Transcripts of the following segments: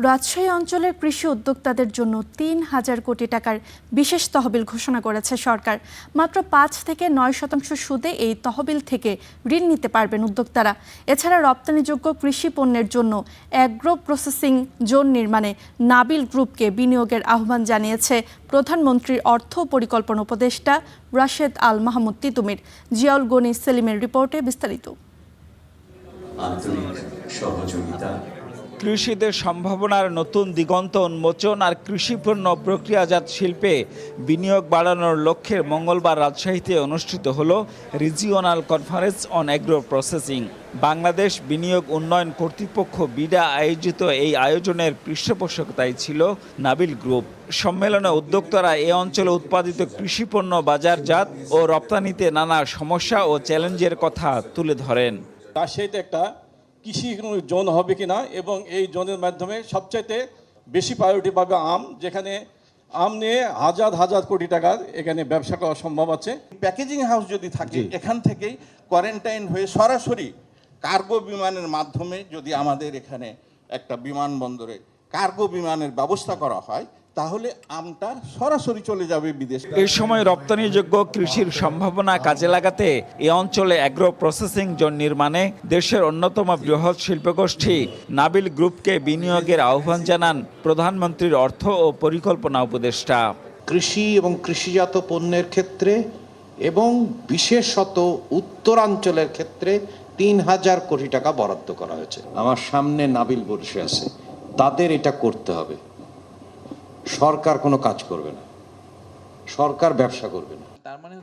রাজশাহী অঞ্চলের কৃষি উদ্যোক্তাদের জন্য ৩,০০০ কোটি টাকার বিশেষ তহবিল ঘোষণা করেছে সরকার। মাত্র ৫ থেকে ৯% সুদে এই তহবিল থেকে ঋণ নিতে পারবেন উদ্যোক্তারা। এছাড়া রপ্তানিযোগ্য কৃষি পণ্যের জন্য অ্যাগ্রো প্রসেসিং জোন নির্মাণে নাবিল গ্রুপকে বিনিয়োগের আহ্বান জানিয়েছে প্রধানমন্ত্রীর অর্থ পরিকল্পনা উপদেষ্টা রাশেদ আল মাহমুদ তিতুমির। জিয়াউল গনি সেলিমের রিপোর্টে বিস্তারিত। কৃষিদের সম্ভাবনার নতুন দিগন্ত উন্মোচন আর কৃষিপণ্য প্রক্রিয়াজাত শিল্পে বিনিয়োগ বাড়ানোর লক্ষ্যে মঙ্গলবার রাজশাহীতে অনুষ্ঠিত হল regional conference on agro processing. Bangladesh বিনিয়োগ উন্নয়ন কর্তৃপক্ষ বিডা আয়োজিত এই আয়োজনের পৃষ্ঠপোষকতায় ছিল নাবিল গ্রুপ। সম্মেলনে উদ্যোক্তারা এ অঞ্চলে উৎপাদিত কৃষিপণ্য বাজারজাত ও রপ্তানিতে নানা সমস্যা ও চ্যালেঞ্জের কথা তুলে ধরেন। রাজশাহীতে একটা কৃষি জোন হবে কিনা এবং এই জোনের মাধ্যমে সবচাইতে বেশি প্রায়োরিটি পাবে আম, যেখানে আম নিয়ে হাজার হাজার কোটি টাকার এখানে ব্যবসা করা সম্ভব আছে। প্যাকেজিং হাউস যদি থাকে এখান থেকেই কোয়ারেন্টাইন হয়ে সরাসরি কার্গো বিমানের মাধ্যমে যদি আমাদের এখানে একটা বিমানবন্দরে কার্গো বিমানের ব্যবস্থা করা হয় তাহলে আমটা সরাসরি চলে যাবে বিদেশে। এই সময় রপ্তানিযোগ্য কৃষির সম্ভাবনা কাজে লাগাতে এ অঞ্চলে অ্যাগ্রো প্রসেসিং জোন নির্মাণে দেশের অন্যতম বৃহৎ শিল্পগোষ্ঠী নাবিল গ্রুপকে বিনিয়োগের আহ্বান জানান প্রধানমন্ত্রীর অর্থ ও পরিকল্পনা উপদেষ্টা। কৃষি এবং কৃষিজাত পণ্যের ক্ষেত্রে এবং বিশেষত উত্তরাঞ্চলের ক্ষেত্রে ৩,০০০ কোটি টাকা বরাদ্দ করা হয়েছে। আমার সামনে নাবিল বসে আছে, তাদের এটা করতে হবে। সরকার কোনো কাজ করবে না, সরকার ব্যবসা করবে না।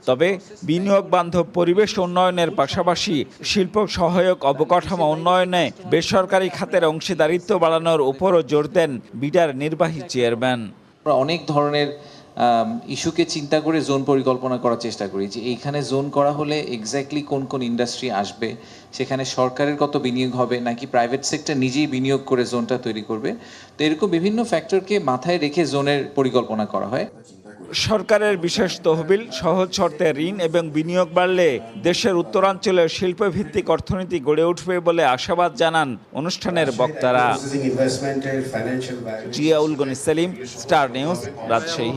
তবে বিনিয়োগ বান্ধব পরিবেশ উন্নয়নের পাশাপাশি শিল্প সহায়ক অবকাঠামো উন্নয়নে বেসরকারি খাতের অংশীদারিত্ব বাড়ানোর উপরও জোর দেন বিডার নির্বাহী চেয়ারম্যান। আমরা অনেক ধরনের ইস্যুকে চিন্তা করে জোন পরিকল্পনা করার চেষ্টা করি যে এইখানে জোন করা হলে এক্স্যাক্টলি কোন কোন ইন্ডাস্ট্রি আসবে, সেখানে সরকারের কত বিনিয়োগ হবে নাকি প্রাইভেট সেক্টর নিজেই বিনিয়োগ করে জোনটা তৈরি করবে। তো এরকম বিভিন্ন ফ্যাক্টরকে মাথায় রেখে জোনের পরিকল্পনা করা হয়। সরকারের বিশেষ তহবিল, সহজ শর্তে ঋণ এবং বিনিয়োগ বাড়লে দেশের উত্তরাঞ্চলের শিল্পভিত্তিক অর্থনীতি গড়ে উঠবে বলে আশাবাদ জানান অনুষ্ঠানের বক্তারা। Ziaul Gani Selim, Star News, Rajshahi.